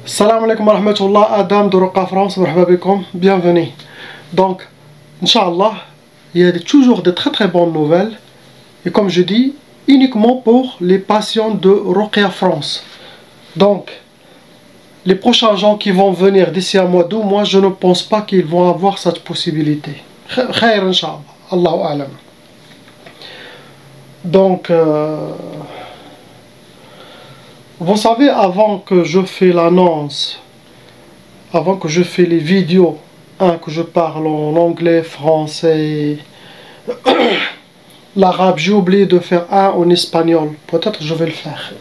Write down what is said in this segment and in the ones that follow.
Salam alaikum wa rahmatullah, Adam de Ruqa France, marhaba bikum, bienvenue. Donc, Inch'Allah, il y a toujours de très bonnes nouvelles. Et comme je dis, uniquement pour les patients de Ruqya France. Donc, les prochains gens qui vont venir d'ici un mois d'août, moi je ne pense pas qu'ils vont avoir cette possibilité. Khair Inch'Allah, Allahu A'lam. Donc, vous savez, avant que je fais l'annonce, avant que je fais les vidéos, que je parle en anglais, français, l'arabe, j'ai oublié de faire un en espagnol. Peut-être je vais le faire.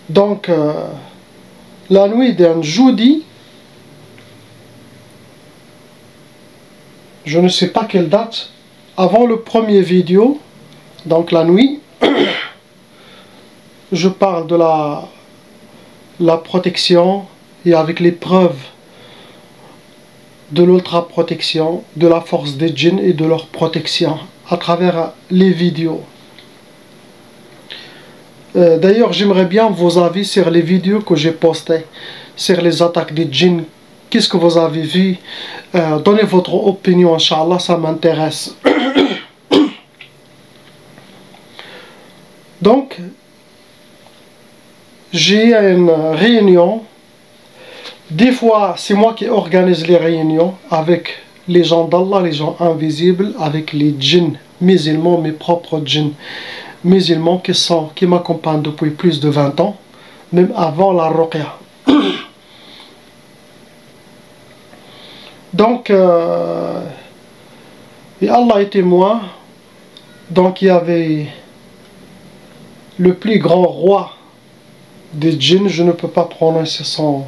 Donc, la nuit d'un jeudi, je ne sais pas quelle date, avant le premier vidéo, donc la nuit, je parle de la protection et avec les preuves de l'ultra-protection, de la force des djinns et de leur protection à travers les vidéos. D'ailleurs, j'aimerais bien vos avis sur les vidéos que j'ai postées, sur les attaques des djinns. Qu'est-ce que vous avez vu? Donnez votre opinion, Inch'Allah, ça m'intéresse. Donc, j'ai une réunion. Des fois, c'est moi qui organise les réunions avec les gens d'Allah, les gens invisibles, avec les djinns musulmans, mes propres djinns musulmans qui m'accompagnent depuis plus de 20 ans, même avant la ruqya. Donc, et Allah est témoin. Donc, il y avait le plus grand roi des djinns, je ne peux pas prononcer son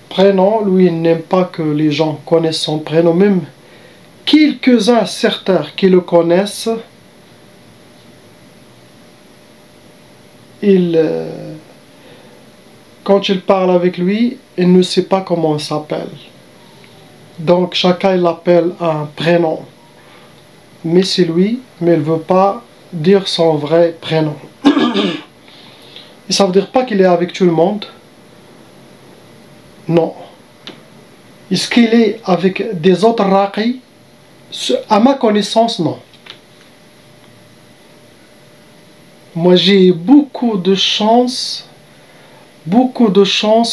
prénom. Lui, il n'aime pas que les gens connaissent son prénom, même quelques-uns, certains qui le connaissent, quand il parle avec lui, il ne sait pas comment il s'appelle. Donc chacun l'appelle un prénom. Mais c'est lui, mais il ne veut pas dire son vrai prénom. Et ça ne veut dire pas qu'il est avec tout le monde. Non. Est-ce qu'il est avec des autres raqis? À ma connaissance, non. Moi, j'ai beaucoup de chance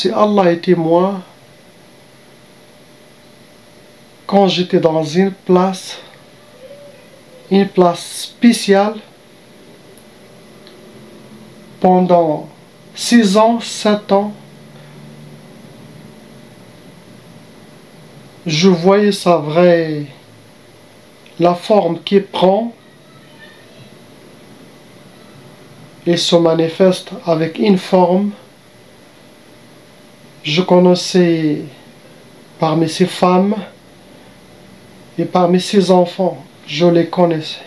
et Allah est témoin. Quand j'étais dans une place spéciale, pendant 6 ans, 7 ans, je voyais la forme qu'il prend. Il se manifeste avec une forme. Je connaissais parmi ces femmes et parmi ces enfants, je les connaissais.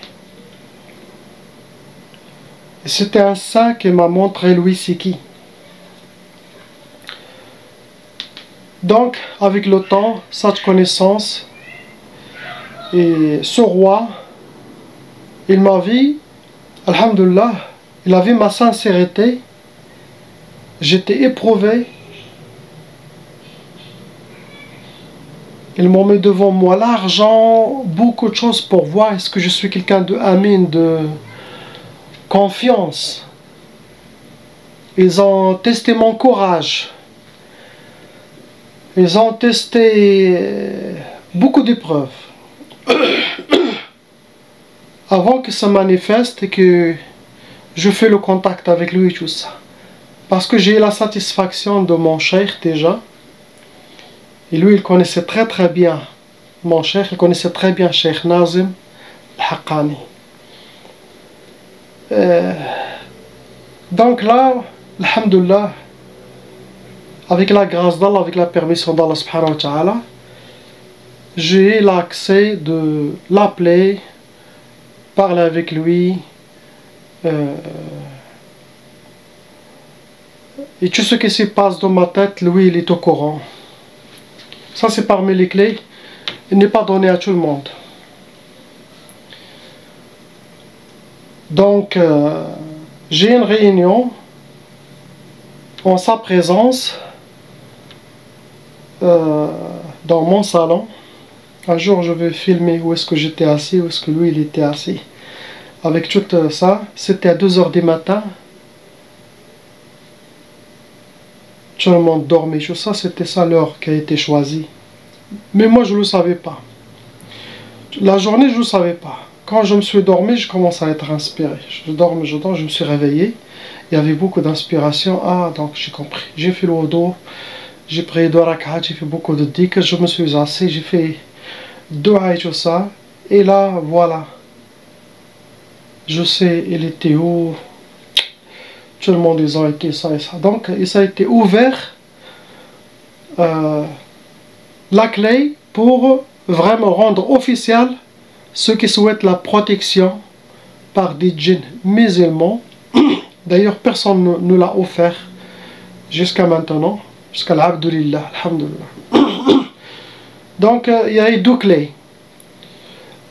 Et c'était un saint qui m'a montré lui c'est qui. Donc, avec le temps, cette connaissance, et ce roi, il m'a vu, alhamdulillah, il a vu ma sincérité, j'étais éprouvé. Il m'a mis devant moi l'argent, beaucoup de choses pour voir est-ce que je suis quelqu'un de amin, de confiance. Ils ont testé mon courage. Ils ont testé beaucoup d'épreuves. Avant que ça manifeste et que je fais le contact avec lui et tout ça. Parce que j'ai eu la satisfaction de mon cheikh déjà. Et lui, il connaissait très bien mon cheikh. Il connaissait très bien Cheikh Nazim Al-Haqqani. Donc là, alhamdulillah, avec la grâce d'Allah, avec la permission d'Allah subhanahu wa ta'ala, j'ai eu l'accès de l'appeler, parler avec lui, et tout ce qui se passe dans ma tête, lui, il est au courant. Ça, c'est parmi les clés. Il n'est pas donné à tout le monde. Donc, j'ai une réunion en sa présence dans mon salon. Un jour, je vais filmer où est-ce que j'étais assis, où est-ce que lui, il était assis. Avec tout ça, c'était à 2 h du matin. Tout le monde dormait, tout ça, c'était ça l'heure qui a été choisie. Mais moi, je ne le savais pas. La journée, je ne le savais pas. Quand je me suis dormi, je commence à être inspiré. Je dors, je me suis réveillé. Il y avait beaucoup d'inspiration. Ah, donc j'ai compris. J'ai fait le wudu, j'ai prié 2 rak'at, j'ai fait beaucoup de dhikr, je me suis assis, j'ai fait 2 et tout ça. Et là, voilà. Je sais, il était où. Tout le monde, ils ont été ça et ça. Donc, ça a été ouvert la clé pour vraiment rendre officiel ceux qui souhaitent la protection par des djinns musulmans. D'ailleurs, personne ne l'a offert jusqu'à maintenant, jusqu'à l'abdulillah, alhamdulillah. Donc, il y a eu 2 clés.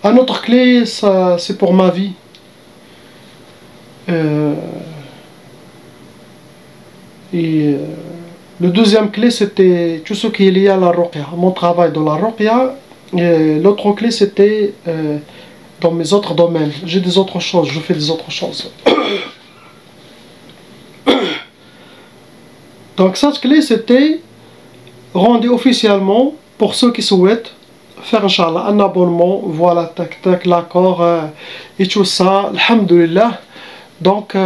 Un autre clé, c'est pour ma vie. Le deuxième clé, c'était tout ce qui est lié à la ruqya, mon travail dans la ruqya. L'autre clé, c'était dans mes autres domaines. J'ai des autres choses, je fais des autres choses. Donc cette clé, c'était rendu officiellement pour ceux qui souhaitent faire, Inch'Allah, un abonnement. Voilà, tac, tac, l'accord et tout ça, alhamdulillah. Donc,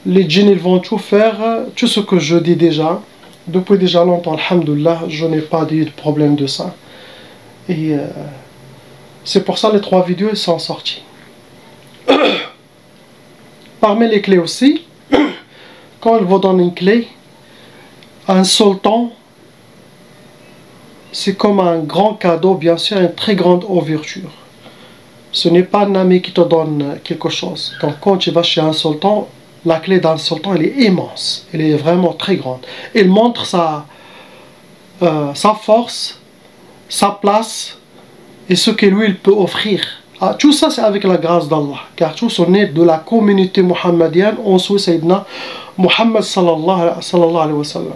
les djinns, ils vont tout faire, tout ce que je dis déjà. Depuis déjà longtemps, alhamdulillah, je n'ai pas dit de problème de ça. Et c'est pour ça les 3 vidéos sont sorties. Parmi les clés aussi, quand il vous donne une clé, un sultan, c'est comme un grand cadeau, bien sûr, une très grande ouverture. Ce n'est pas un ami qui te donne quelque chose. Donc quand tu vas chez un sultan, la clé d'un sultan, elle est immense. Elle est vraiment très grande. Elle montre sa force, sa place et ce que lui il peut offrir. Ah, tout ça c'est avec la grâce d'Allah. Car tous on est de la communauté muhammadienne. On suit Sayyidina Muhammad sallallahu alayhi wa sallam.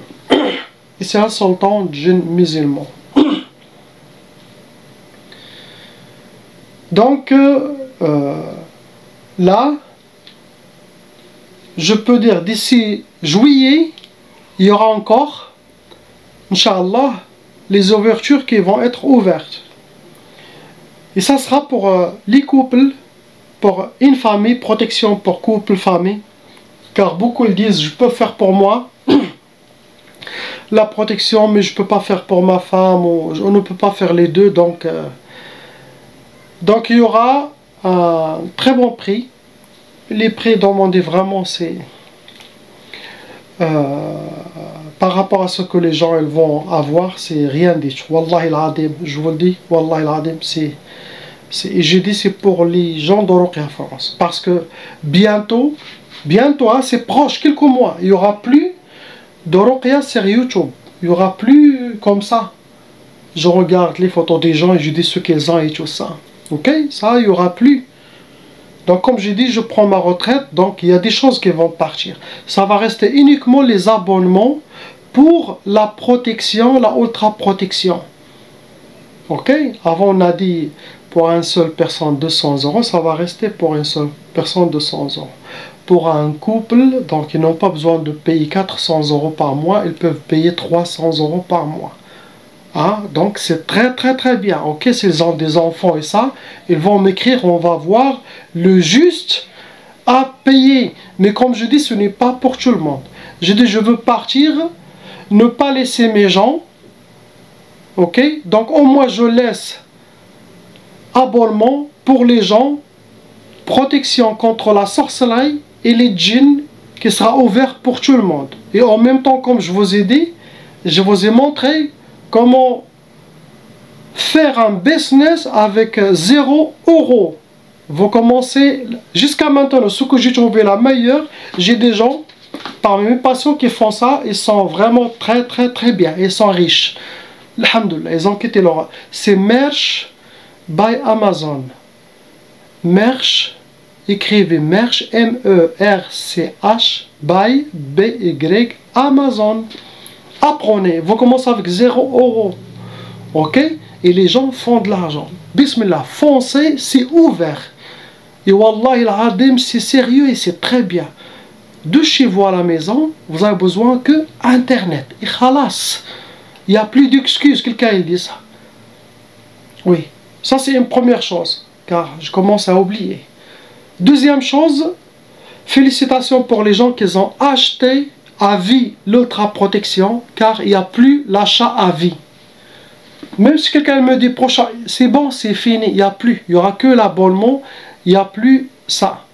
Et c'est un sultan djinn musulman. Donc là, je peux dire d'ici juillet, il y aura encore, Inch'Allah, les ouvertures qui vont être ouvertes. Et ça sera pour les couples, pour une famille, protection pour couple, famille. Car beaucoup ils disent, je peux faire pour moi la protection, mais je ne peux pas faire pour ma femme, ou on ne peut pas faire les deux. Donc il y aura un très bon prix. Les prix demandés vraiment, c'est par rapport à ce que les gens ils vont avoir, c'est rien du tout. Wallahi al-adim, je vous le dis, Wallahi al-adim, et j'ai dit c'est pour les gens de Ruqya France. Parce que bientôt, hein, c'est proche, quelques mois, il n'y aura plus de Ruqya sur YouTube. Il n'y aura plus comme ça. Je regarde les photos des gens et je dis ce qu'ils ont et tout ça. Ok, ça, il n'y aura plus. Donc comme j'ai dit, je prends ma retraite, donc il y a des choses qui vont partir. Ça va rester uniquement les abonnements pour la protection, la ultra protection. Ok, avant on a dit pour une seule personne 200 €, ça va rester pour une seule personne 200 €. Pour un couple, donc ils n'ont pas besoin de payer 400 € par mois, ils peuvent payer 300 € par mois. Ah, donc c'est très bien. Ok, s'ils ont des enfants et ça, ils vont m'écrire, on va voir le juste à payer. Mais comme je dis, ce n'est pas pour tout le monde. Je dis, je veux partir, ne pas laisser mes gens. Ok, donc au moins je laisse abonnement pour les gens, protection contre la sorcellerie et les djinns qui sera ouvert pour tout le monde. Et en même temps, comme je vous ai dit, je vous ai montré comment faire un business avec 0 €. Vous commencez, jusqu'à maintenant, ce que j'ai trouvé la meilleure, j'ai des gens, parmi mes patients qui font ça, ils sont vraiment très bien, ils sont riches. Alhamdulillah, ils ont quitté leur... C'est Merch by Amazon. Merch, écrivez Merch, M-E-R-C-H, by, B-Y, Amazon. Apprenez, vous commencez avec 0 €. Ok? Et les gens font de l'argent. Bismillah, foncez, c'est ouvert. Et Wallahi al-Adim, c'est sérieux et c'est très bien. De chez vous à la maison, vous avez besoin que Internet. Et khalas. Il n'y a plus d'excuses, quelqu'un dit ça. Oui, ça c'est une première chose, car je commence à oublier. Deuxième chose, félicitations pour les gens qui ont acheté à vie l'ultra protection, car il n'y a plus l'achat à vie. Même si quelqu'un me dit prochain, c'est bon, c'est fini, il n'y a plus, il n'y aura que l'abonnement, il n'y a plus ça.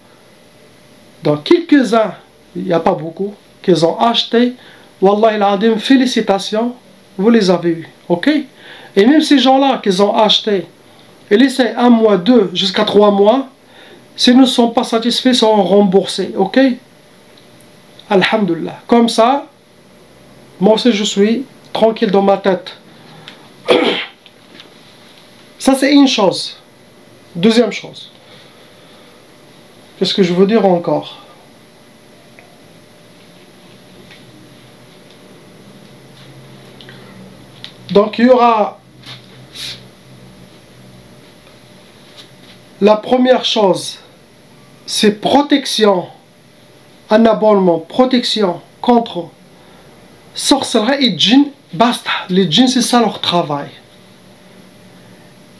Donc quelques-uns, il n'y a pas beaucoup, qui ont acheté, Wallah il-Adim, félicitations, vous les avez eus, ok? Et même ces gens-là qui ont acheté, ils essaient 1 mois, 2, jusqu'à 3 mois, s'ils ne sont pas satisfaits, ils seront remboursés, ok? Alhamdulillah. Comme ça, moi aussi je suis tranquille dans ma tête. Ça c'est une chose. Deuxième chose. Qu'est-ce que je veux dire encore? Donc il y aura la première chose, c'est protection, un abonnement, protection contre sorcellerie et djinn. Basta, les djinns c'est ça leur travail.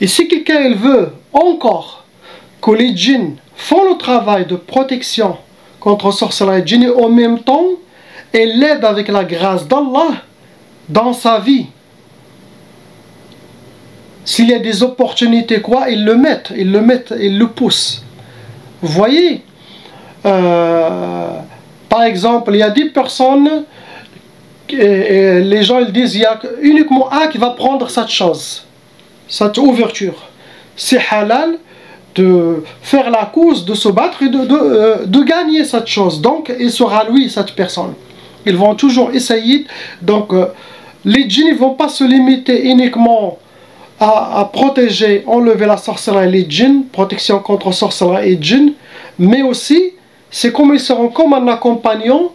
Et si quelqu'un il veut encore que les djinns font le travail de protection contre sorcellerie et djinn et en même temps et l'aide avec la grâce d'Allah dans sa vie, s'il y a des opportunités quoi, ils le mettent, ils le poussent. Vous voyez, par exemple, il y a 10 personnes, et les gens ils disent il y a uniquement un qui va prendre cette chose, cette ouverture. C'est halal de faire la cause, de se battre et de gagner cette chose. Donc, il sera lui, cette personne. Ils vont toujours essayer. Donc, les djinns ne vont pas se limiter uniquement à protéger, enlever la sorcellerie et les djinns, protection contre sorcellerie et djinns, mais aussi, c'est comme ils seront comme un accompagnant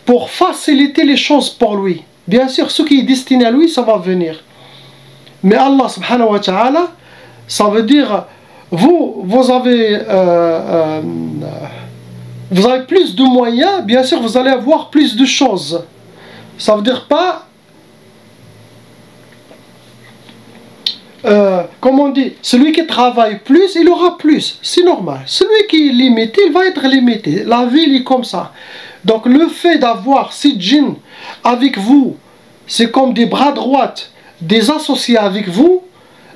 pour faciliter les choses pour lui. Bien sûr, ce qui est destiné à lui, ça va venir. Mais Allah subhanahu wa ta'ala, ça veut dire, vous avez plus de moyens, bien sûr, vous allez avoir plus de choses. Ça veut dire pas... comme on dit, celui qui travaille plus, il aura plus. C'est normal. Celui qui est limité, il va être limité. La vie est comme ça. Donc le fait d'avoir ces djinns avec vous, c'est comme des bras droits, des associés avec vous.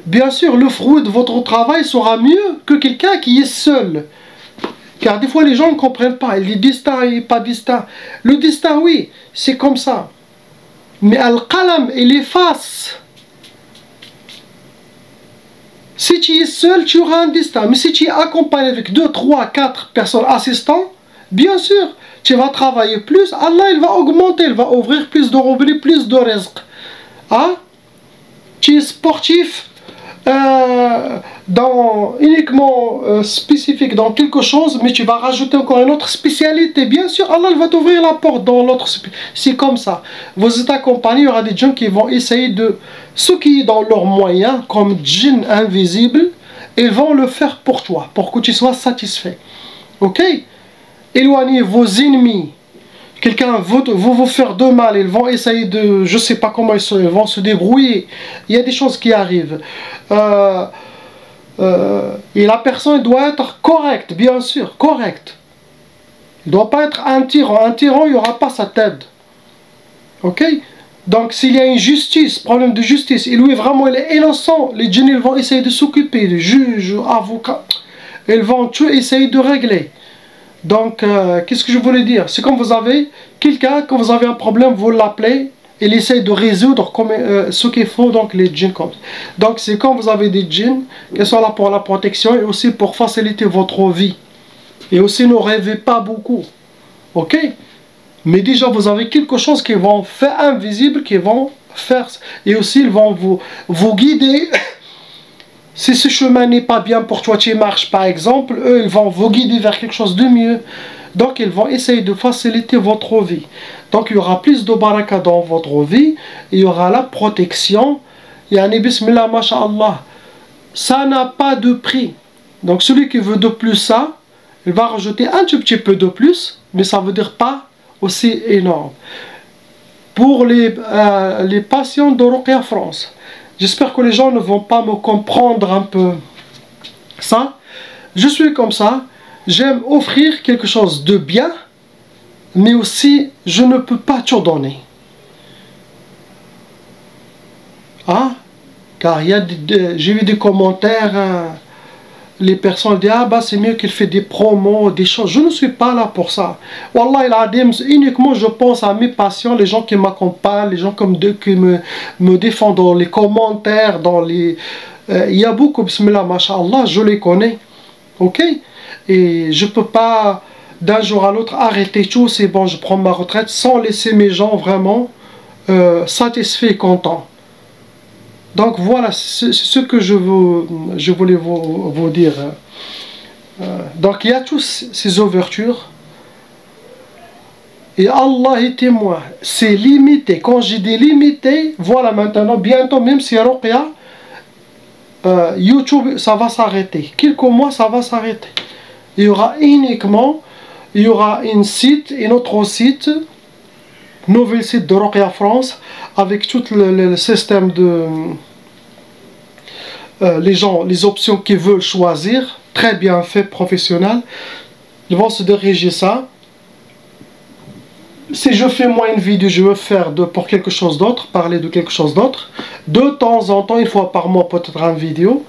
Bien sûr, le fruit de votre travail sera mieux que quelqu'un qui est seul. Car des fois, les gens ne comprennent pas. Il est distinct, il n'est pas distinct. Le distinct, oui, c'est comme ça. Mais Al-Qalam, il efface. Si tu es seul, tu auras un destin. Mais si tu es accompagné avec 2, 3, 4 personnes assistantes, bien sûr, tu vas travailler plus. Allah, il va augmenter, il va ouvrir plus de robinets, plus de rizq. Hein? Tu es sportif, uniquement spécifique dans quelque chose, mais tu vas rajouter encore une autre spécialité. Bien sûr, Allah il va t'ouvrir la porte dans l'autre. C'est comme ça. Vous êtes accompagné, il y aura des gens qui vont essayer de, ce qui est dans leurs moyens, comme djinn invisible, ils vont le faire pour toi, pour que tu sois satisfait. Ok? Éloignez vos ennemis. Quelqu'un veut vous faire de mal, ils vont essayer de... Je ne sais pas comment ils vont se débrouiller. Il y a des choses qui arrivent. Et la personne doit être correcte, bien sûr, correcte. Il ne doit pas être un tyran. Un tyran, il n'y aura pas sa tête. Ok? Donc s'il y a une justice, problème de justice, et lui vraiment il est innocent, les djinns ils vont essayer de s'occuper, les juges, avocats, ils vont tout essayer de régler. Donc, qu'est-ce que je voulais dire? C'est comme vous avez quelqu'un, quand vous avez un problème, vous l'appelez, il essaie de résoudre comme, ce qu'il faut, donc les djinns comme. Donc, c'est quand vous avez des djinns qui sont là pour la protection et aussi pour faciliter votre vie. Et aussi, ne rêvez pas beaucoup. Ok? Mais déjà, vous avez quelque chose qui vont faire invisible, qui vont faire... Et aussi, ils vont vous guider Si ce chemin n'est pas bien pour toi, tu marches par exemple, eux ils vont vous guider vers quelque chose de mieux. Donc ils vont essayer de faciliter votre vie. Donc il y aura plus de baraka dans votre vie, il y aura la protection. Yani bismillah, masha'Allah. Ça n'a pas de prix. Donc celui qui veut de plus ça, il va rajouter un tout petit peu de plus, mais ça ne veut dire pas aussi énorme. Pour les patients de Ruqya France, j'espère que les gens ne vont pas me comprendre un peu ça. Je suis comme ça, j'aime offrir quelque chose de bien, mais aussi je ne peux pas tout donner. Ah, car j'ai vu des commentaires, les personnes disent ah bah c'est mieux qu'il fait des promos, des choses. Je ne suis pas là pour ça. Wallah il adim, uniquement je pense à mes patients, les gens qui m'accompagnent, les gens comme qui me défendent dans les commentaires, dans les il y a beaucoup, bismillah, masha'Allah, je les connais. Ok, et je peux pas d'un jour à l'autre arrêter tout, c'est bon, je prends ma retraite sans laisser mes gens vraiment satisfaits et contents. Donc voilà, c'est ce que je voulais vous dire. Donc il y a tous ces ouvertures. Et Allah est témoin, c'est limité. Quand j'ai dit limité, voilà maintenant, bientôt même si Ruqya, YouTube, ça va s'arrêter. Quelques mois, ça va s'arrêter. Il y aura uniquement, il y aura un autre site, nouvel site de Ruqya France, avec tout le système de... les options qu'ils veulent choisir, très bien fait, professionnel. Ils vont se diriger ça. Si je fais moi une vidéo, je veux faire pour quelque chose d'autre, parler de quelque chose d'autre. De temps en temps, une fois par mois, peut-être une vidéo.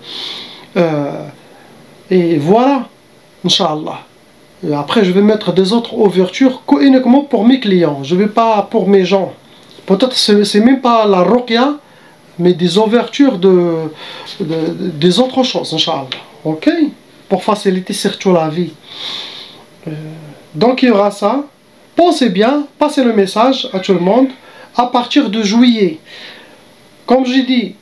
Et voilà, Inch'Allah. Et après, je vais mettre des autres ouvertures uniquement pour mes clients. Je ne vais pas pour mes gens. Peut-être c'est même pas la Ruqya, mais des ouvertures des autres choses, Inch'Allah. Ok? Pour faciliter surtout la vie. Donc il y aura ça. Pensez bien, passez le message à tout le monde. À partir de juillet, comme j'ai dit,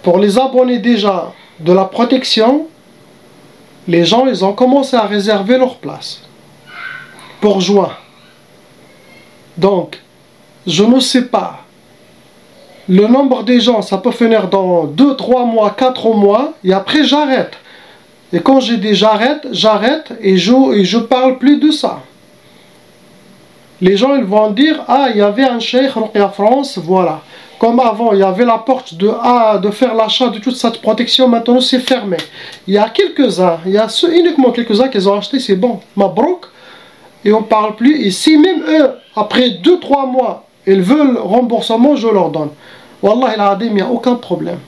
pour les abonnés déjà de la protection, les gens ils ont commencé à réserver leur place pour juin. Donc, je ne sais pas. Le nombre des gens, ça peut finir dans 2, 3 mois, 4 mois, et après j'arrête. Et quand j'ai dit j'arrête, j'arrête, et je parle plus de ça. Les gens ils vont dire, ah, il y avait un cheikh Ruqya France, voilà. Comme avant, il y avait la porte de faire l'achat de toute cette protection, maintenant c'est fermé. Il y a quelques-uns, il y a uniquement quelques-uns qui ont acheté, c'est bon, mabrouk, et on ne parle plus. Et si même eux, après 2-3 mois, ils veulent remboursement, je leur donne. Wallah, il n'y a aucun problème.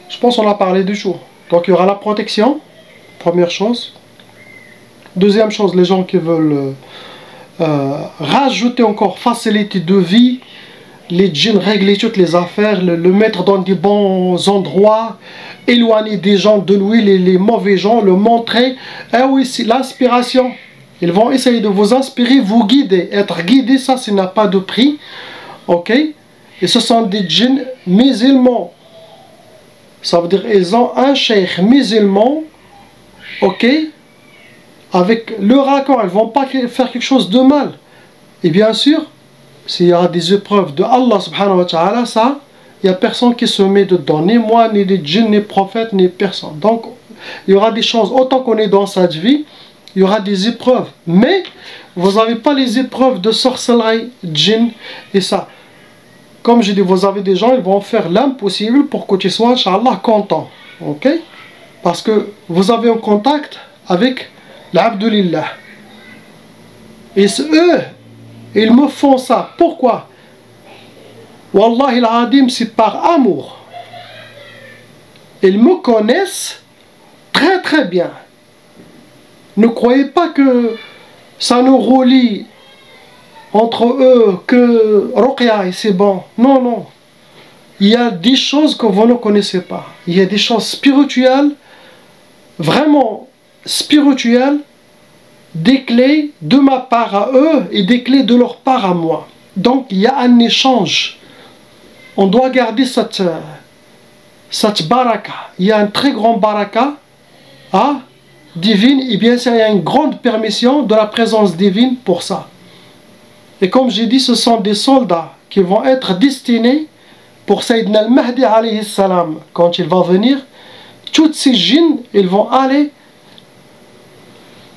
Je pense qu'on a parlé du jour. Donc il y aura la protection, première chose. Deuxième chose, les gens qui veulent rajouter encore facilité de vie, les djinns, régler toutes les affaires, le mettre dans des bons endroits, éloigner des gens de lui, les mauvais gens, le montrer. Ah oui, c'est l'inspiration. Ils vont essayer de vous inspirer, vous guider. Être guidé, ça n'a pas de prix. Ok? Et ce sont des djinns musulmans. Ça veut dire qu'ils ont un cheikh musulman, ok, avec leur accord, ils ne vont pas faire quelque chose de mal. Et bien sûr, s'il y a des épreuves de Allah subhanahu wa ta'ala, ça, il n'y a personne qui se met dedans, ni moi, ni les djinns, ni prophètes, ni personne. Donc, il y aura des choses, autant qu'on est dans cette vie, il y aura des épreuves. Mais, vous n'avez pas les épreuves de sorcellerie, djinn et ça. Comme je dis, vous avez des gens, ils vont faire l'impossible pour que tu sois, Inch'Allah, content. Ok? Parce que vous avez un contact avec l'Abdulillah. Et eux, ils me font ça. Pourquoi? Wallah il-Adim, c'est par amour. Ils me connaissent très très bien. Ne croyez pas que ça nous relie entre eux, que Ruqya et c'est bon. Non, non. Il y a des choses que vous ne connaissez pas. Il y a des choses spirituelles, vraiment spirituelles, des clés de ma part à eux et des clés de leur part à moi. Donc il y a un échange. on doit garder cette baraka. Il y a un très grand baraka divine, et bien sûr il y a une grande permission de la présence divine pour ça. Et comme j'ai dit, ce sont des soldats qui vont être destinés pour Sayyidina al-Mahdi alayhi salam. Quand il va venir, toutes ces djinns, ils vont aller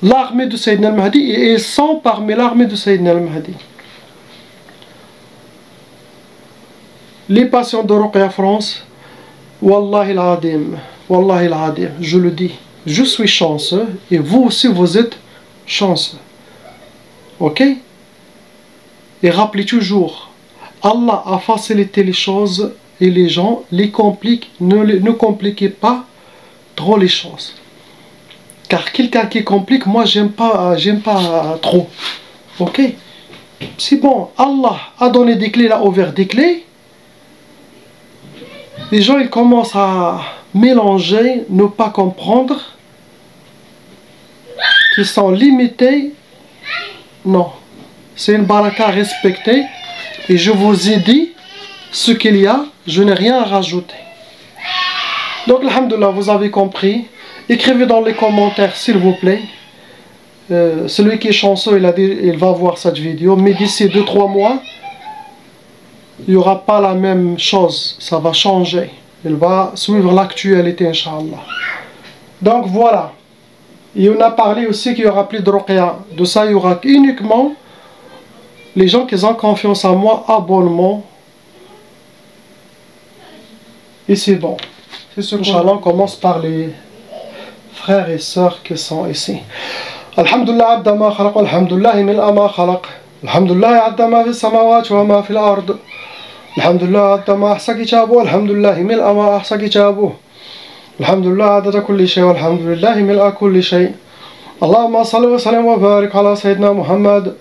l'armée de Sayyidina al-Mahdi, et ils sont parmi l'armée de Sayyidina al-Mahdi. Les patients de Ruqya France, Wallahi al-Adim, Wallahi al-Adim, je le dis, je suis chanceux, et vous aussi vous êtes chanceux. Ok? Et rappelez toujours, Allah a facilité les choses et les gens les compliquent. Ne compliquez pas trop les choses. Car quelqu'un qui complique, moi j'aime pas trop. Ok? C'est bon, Allah a donné des clés, il a ouvert des clés. Les gens ils commencent à mélanger, ne pas comprendre, qui sont limités. Non. C'est une baraka respectée, et je vous ai dit ce qu'il y a, je n'ai rien à rajouter. Donc, alhamdoulilah, vous avez compris. Écrivez dans les commentaires, s'il vous plaît. Celui qui est chanceux, il va voir cette vidéo, mais d'ici 2-3 mois, il n'y aura pas la même chose, ça va changer. Il va suivre l'actualité, Inch'Allah. Donc, voilà. Et on a parlé aussi qu'il y aura plus de ruqya. De ça, il y aura uniquement les gens qui ont confiance en moi, abonnement. Et c'est bon. C'est ce qu'Inch'Allah, on commence par les frères et sœurs qui sont ici. Alhamdulillah, adda ma khalaq, alhamdulillah, mil'a ma khalaq. Alhamdulillah, adda ma fi samawat wa ma fi al-ard. Alhamdulillah, adda ma ahsa kitabu, alhamdulillah, mil'a ma ahsa kitabu. Alhamdulillah, adda kulli shay, alhamdulillah, mil'a kulli shay. Allahumma salli wa sallim wa barik ala Sayyidina Muhammad.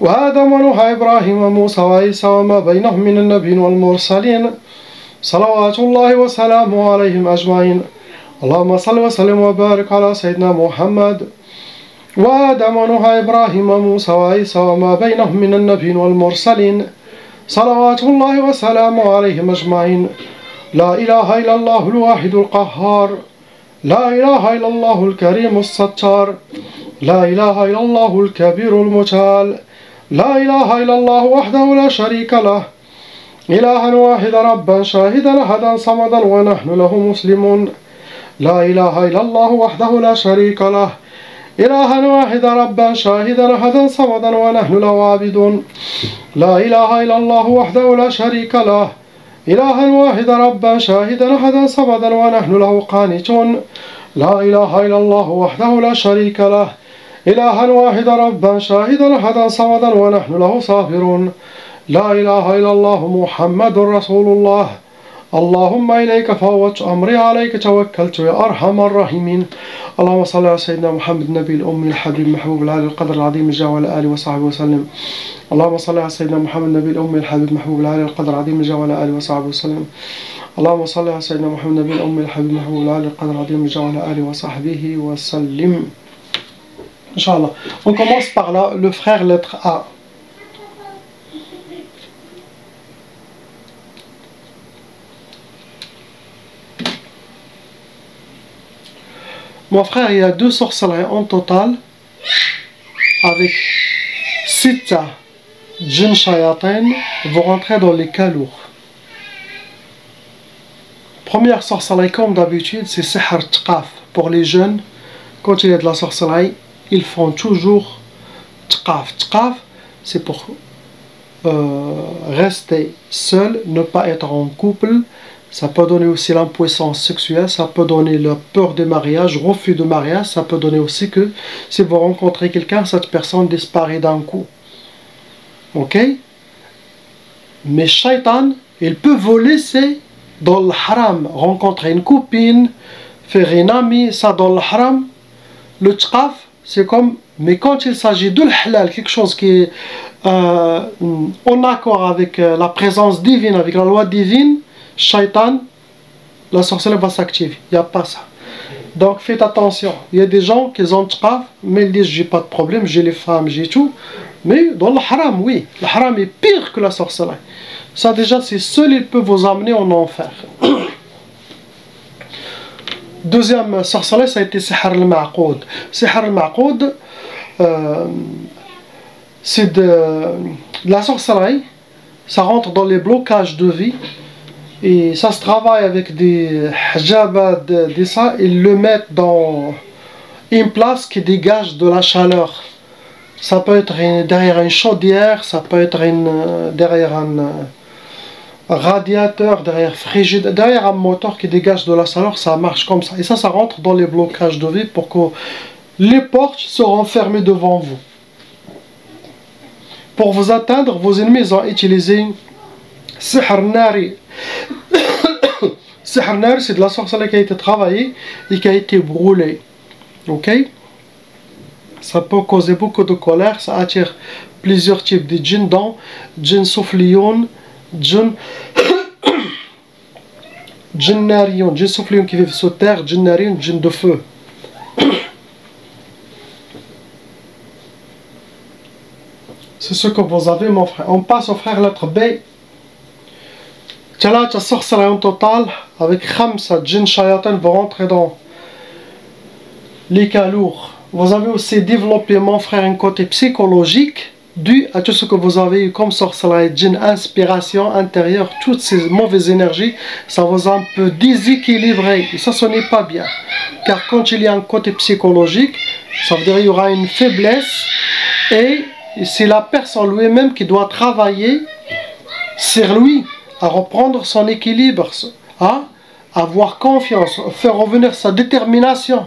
وآدم ونوح إبراهيم وموسى وعيسى وما بينهم من النبيين والمرسلين صلوات الله وسلامه عليهم أجمعين. اللهم صل وسلم وبارك على سيدنا محمد وآدم ونوح إبراهيم وموسى وعيسى وما بينهم من النبيين والمرسلين صلوات الله وسلامه عليهم أجمعين. لا إله إلا الله الواحد القهار، لا إله إلا الله الكريم الستار، لا إله إلا الله الكبير المتعال، لا إله إلا الله وحده لا شريك له، إلها واحدا ربا شاهدا أحدا صمدا ونحن له مسلمون. لا إله إلا الله وحده لا شريك له، إلها واحدا ربا شاهدا أحدا صمدا ونحن له عابدون. لا إله إلا الله وحده لا شريك له، إلها واحدا ربا شاهدا أحدا صمدا ونحن له قانتون. لا إله إلا الله وحده لا شريك له، إلها واحدا ربا شاهدا أحدا صمدا ونحن له صابرون. لا إله إلا الله محمد رسول الله. اللهم إليك فوضت أمري عليك توكلت يا أرحم الراحمين. اللهم صل على سيدنا محمد النبي الأمي الحبيب محبوب العالي القدر العظيم الجاه وعلى آله وصحبه وسلم. اللهم صل على سيدنا محمد النبي الأمي الحبيب محبوب العالي القدر العظيم الجاه وعلى آله وصحبه وسلم. اللهم صل على سيدنا محمد النبي الأمي الحبيب محبوب العالي القدر العظيم الجاه وعلى آله وصحبه وسلم. Inch'Allah. On commence par là, le frère lettre A. Mon frère, il y a 2 sorcelleries en total, avec 6 djinns shayatin, vont rentrer dans les cas lourds. Première sorcellerie, comme d'habitude, c'est sihr tqaf. Pour les jeunes, quand il y a de la sorcellerie, ils font toujours tqaf. Tqaf, c'est pour rester seul, ne pas être en couple. Ça peut donner aussi l'impuissance sexuelle, ça peut donner la peur de mariage, refus de mariage. Ça peut donner aussi que si vous rencontrez quelqu'un, cette personne disparaît d'un coup. Ok? Mais shaitan, il peut vous laisser dans le haram, rencontrer une copine, faire une amie, ça dans le haram. Le tqaf, c'est comme, mais quand il s'agit de l'halal, quelque chose qui est en accord avec la présence divine, avec la loi divine, shaitan, la sorcellerie va s'activer. Il n'y a pas ça. Donc faites attention. Il y a des gens qui ont tqaf, mais ils disent j'ai pas de problème, j'ai les femmes, j'ai tout. Mais dans le haram, oui. Le haram est pire que la sorcellerie. Ça déjà, c'est seul, il peut vous amener en enfer. Deuxième sorcellerie, ça a été Sihr al-Ma'qoud. Sihr al-Ma'qoud, c'est de la sorcellerie. Ça rentre dans les blocages de vie. Et ça se travaille avec des hijabas, ça, ils le mettent dans une place qui dégage de la chaleur. Ça peut être derrière une chaudière, ça peut être derrière un radiateur, derrière frigidaire, derrière un moteur qui dégage de la chaleur, ça marche comme ça. Et ça rentre dans les blocages de vie pour que les portes seront fermées devant vous. Pour vous atteindre, vos ennemis ont utilisé Sihr Nari. Sihr Nari, c'est de la sorcellerie qui a été travaillée et qui a été brûlée. Ok? Ça peut causer beaucoup de colère, ça attire plusieurs types de djinns, dont djinn soufflion, djinn narion, djinn soufflion qui vivent sur terre, djinn narion, djinn de feu. C'est ce que vous avez, mon frère. On passe au frère lettre B. Là, tu as sorcellerie en total avec Khamsa, djinn shayatin vont rentrer dans les cas lourds. Vous avez aussi développé, mon frère, un côté psychologique dû à tout ce que vous avez eu comme sorcellerie, djinn, inspiration intérieure, toutes ces mauvaises énergies, ça vous a un peu déséquilibré. Et ça, ce n'est pas bien. Car quand il y a un côté psychologique, ça veut dire qu'il y aura une faiblesse et c'est la personne lui-même qui doit travailler sur lui, à reprendre son équilibre, à avoir confiance, faire revenir sa détermination.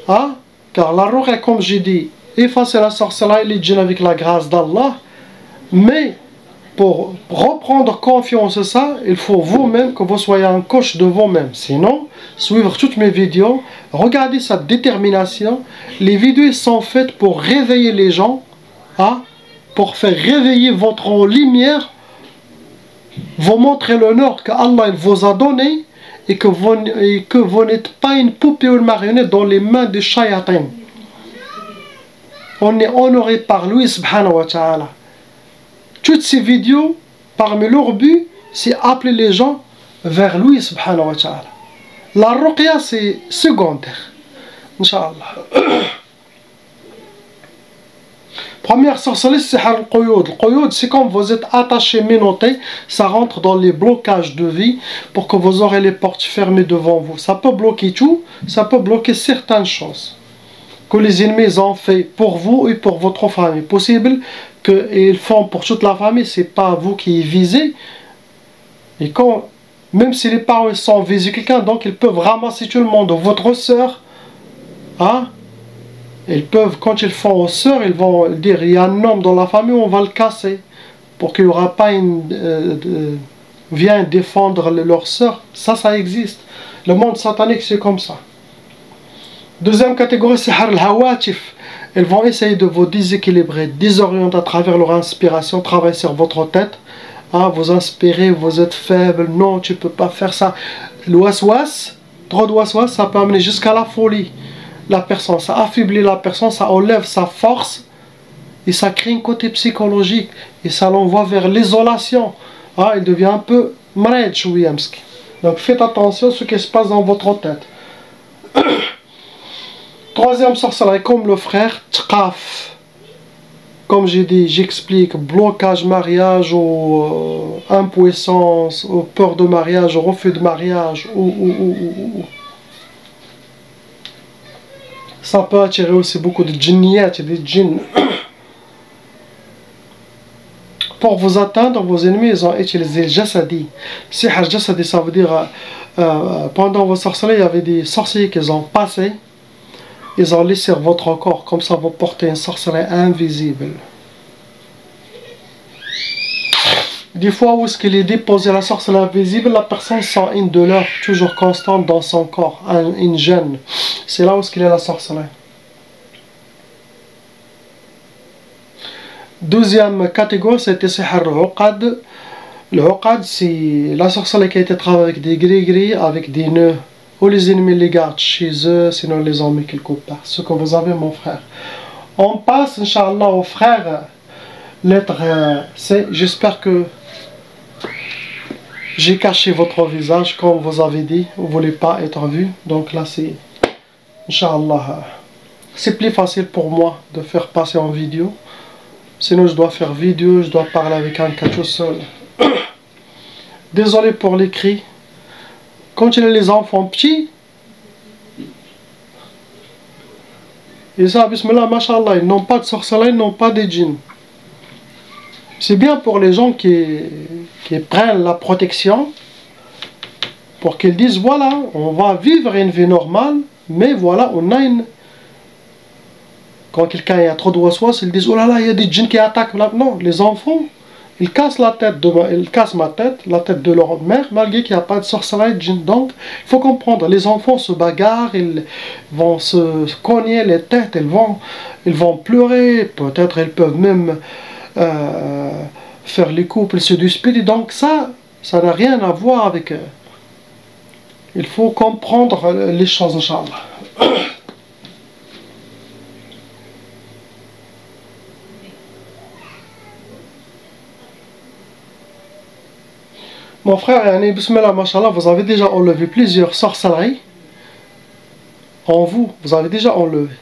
Hein? Car la ruqya, comme j'ai dit, effacer la sorcellerie, les djinns avec la grâce d'Allah. Mais pour reprendre confiance en ça, il faut vous-même que vous soyez un coach de vous-même. Sinon, suivre toutes mes vidéos, regardez sa détermination. Les vidéos sont faites pour réveiller les gens, hein? Pour faire réveiller votre lumière, vous montrer l'honneur que Allah vous a donné. Et que vous n'êtes pas une poupée ou une marionnette dans les mains des shayatins. On est honoré par lui, subhanahu wa ta'ala. Toutes ces vidéos, parmi leur but, c'est appeler les gens vers lui, subhanahu wa ta'ala. La ruqya, c'est secondaire. Inch'Allah. Première sorcellerie, c'est al-Quyud. Le Quyud, c'est comme vous êtes attaché, menotté, ça rentre dans les blocages de vie pour que vous aurez les portes fermées devant vous. Ça peut bloquer tout, ça peut bloquer certaines choses que les ennemis ont fait pour vous et pour votre famille. Possible qu'ils font pour toute la famille, c'est pas vous qui visez. Et quand, même si les parents sont visés quelqu'un, donc ils peuvent ramasser tout le monde, votre soeur, hein? Ils peuvent, quand ils font aux sœurs, ils vont dire, il y a un homme dans la famille, on va le casser. Pour qu'il n'y aura pas une... vient défendre leur sœur. Ça existe. Le monde satanique, c'est comme ça. Deuxième catégorie, c'est al-Hawatif. Ils vont essayer de vous déséquilibrer, désorienter à travers leur inspiration, travailler sur votre tête. Ah, vous inspirez, vous êtes faible, non, tu ne peux pas faire ça. L'ouas-ouas, trop d'ouas-ouas, ça peut amener jusqu'à la folie. La personne, ça affaiblit la personne, ça enlève sa force et ça crée un côté psychologique et ça l'envoie vers l'isolation. Ah, il devient un peu mred chouïamski. Donc faites attention à ce qui se passe dans votre tête. Troisième sorcellerie, comme le frère, tqaf. Comme j'ai dit, j'explique, blocage mariage ou impuissance, ou peur de mariage, ou refus de mariage, ou. Ça peut attirer aussi beaucoup de djinniyat et des djinns. Pour vous atteindre, vos ennemis, ils ont utilisé le jassadi. Sihr jassadi, ça veut dire, pendant vos sorcelleries, il y avait des sorciers qui ont passé, ils ont laissé votre corps, comme ça vous portez une sorcellerie invisible. Des fois où est-ce qu'il est déposé la sorcellerie invisible, la personne sent une douleur toujours constante dans son corps, une gêne. C'est là où est-ce qu'il est la sorcellerie. Deuxième catégorie, c'était Sihr al-Uqad. Le Uqad, c'est la sorcellerie qui a été travaillée avec des gris-gris, avec des nœuds. Ou les ennemis les gardent chez eux, sinon les ont mis quelque part. Ce que vous avez, mon frère. On passe, Inch'Allah, au frère. Lettre C. J'espère que J'ai caché votre visage comme vous avez dit, vous ne voulez pas être vu. Donc là c'est, Inch'Allah, c'est plus facile pour moi de faire passer en vidéo. Sinon je dois faire vidéo, je dois parler avec un cas tout seul. Désolé pour les cris. Quand il y a les enfants petits, et ça, bismillah, mashallah, ils n'ont pas de sorcellerie, ils n'ont pas de djinn. C'est bien pour les gens qui prennent la protection, pour qu'ils disent, voilà, on va vivre une vie normale, mais voilà, on a une... Quand quelqu'un a trop de waswas, ils disent, oh là là, il y a des djinns qui attaquent. Non, les enfants, ils cassent la tête ils cassent ma tête, la tête de leur mère, malgré qu'il n'y a pas de sorcellerie de djinn. Donc, il faut comprendre, les enfants se bagarrent, ils vont se cogner les têtes, ils vont pleurer, peut-être ils peuvent même faire les couples, se disputer. Donc ça n'a rien à voir avec... il faut comprendre les choses, Inch'Allah. Mon frère, bismillah, mashallah, vous avez déjà enlevé plusieurs sorcelleries en vous, vous avez déjà enlevé.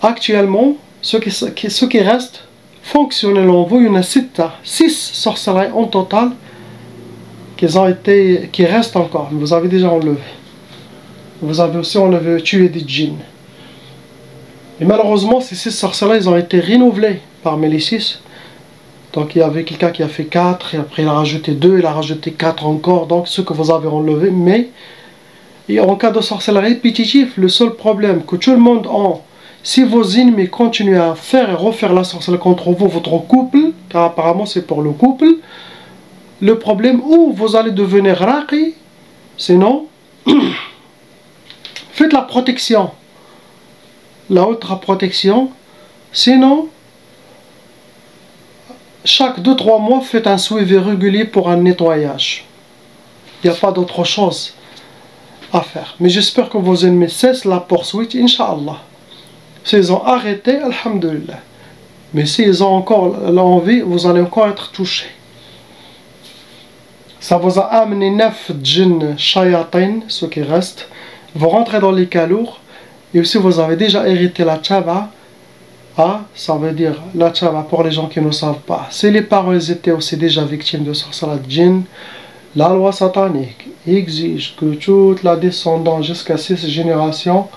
Actuellement, ce qui reste fonctionnel en vous, il y en a 6 sorcelleries en total qui restent encore, mais vous avez déjà enlevé. Vous avez aussi enlevé, tué des djinns. Et malheureusement, ces 6 sorcelleries, ils ont été renouvelées parmi les 6. Donc il y avait quelqu'un qui a fait 4, et après il a rajouté 2, il a rajouté 4 encore, donc ce que vous avez enlevé. Mais et en cas de sorcellerie répétitive, le seul problème que tout le monde a, si vos ennemis continuent à faire et refaire la sorcellerie contre vous, votre couple, car apparemment c'est pour le couple, le problème où vous allez devenir raqi, sinon, faites la protection, la ultra protection, sinon, chaque 2-3 mois, faites un suivi régulier pour un nettoyage. Il n'y a pas d'autre chose à faire. Mais j'espère que vos ennemis cessent la poursuite, Inch'Allah. S'ils ont arrêté, Alhamdulillah. Mais s'ils ont encore l'envie, vous allez encore être touché. Ça vous a amené 9 djinns shayatin, ceux qui restent. Vous rentrez dans les calours. Et aussi vous avez déjà hérité la tchaba. Ah, ça veut dire la tchaba pour les gens qui ne savent pas. Si les parents étaient aussi déjà victimes de sorcellerie de djinn, la loi satanique exige que toute la descendance jusqu'à 6 générations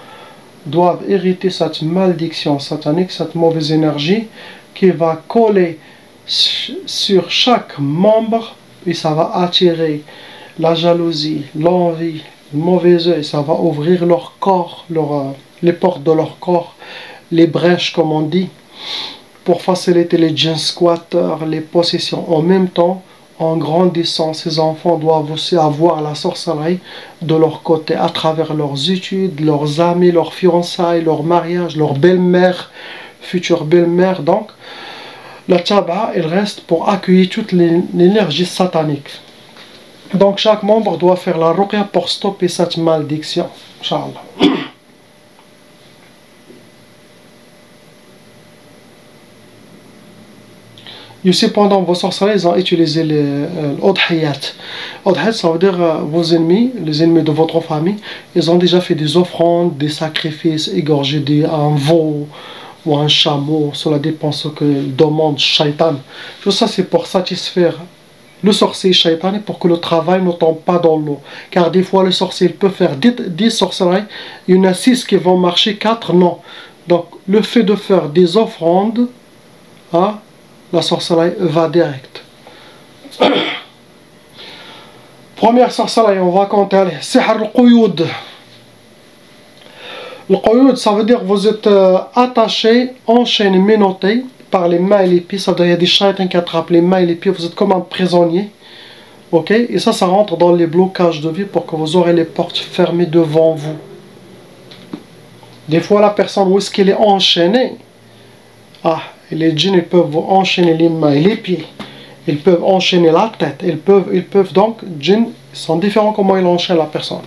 doivent hériter cette malédiction satanique, cette mauvaise énergie qui va coller sur chaque membre et ça va attirer la jalousie, l'envie, le mauvais œil, ça va ouvrir leur corps, les portes de leur corps, les brèches comme on dit, pour faciliter les djinns squatteurs, les possessions. En même temps, en grandissant, ces enfants doivent aussi avoir la sorcellerie de leur côté, à travers leurs études, leurs amis, leurs fiançailles, leur mariage, leur belle-mère, future belle-mère. Donc, la tchaba, elle reste pour accueillir toute l'énergie satanique. Donc, chaque membre doit faire la ruqya pour stopper cette malédiction. Inch'Allah. Ici, pendant vos sorcelleries, ils ont utilisé l'odhiyat. Odhiyat, ça veut dire vos ennemis, les ennemis de votre famille, ils ont déjà fait des offrandes, des sacrifices, égorgé un veau ou un chameau, cela dépend ce que demande Shaitan. Tout ça, c'est pour satisfaire le sorcier Shaitan et pour que le travail ne tombe pas dans l'eau. Car des fois, le sorcier il peut faire 10 sorcelleries, il y en a 6 qui vont marcher, 4 non. Donc, le fait de faire des offrandes, hein, la sorcellerie va direct. Première sorcellerie, on va compter. Sihr al-Quyud. Le Quyud, ça veut dire que vous êtes attaché, enchaîné, menotté par les mains et les pieds. Ça veut dire qu'il y a des shaitans qui attrapent les mains et les pieds. Vous êtes comme un prisonnier. Ok? Et ça rentre dans les blocages de vie pour que vous aurez les portes fermées devant vous. Des fois, la personne, où est-ce qu'elle est enchaînée? Ah, et les djinns, ils peuvent vous enchaîner les mains et les pieds. Ils peuvent enchaîner la tête. Ils peuvent donc, djinns, ils sont différents comment ils enchaînent la personne.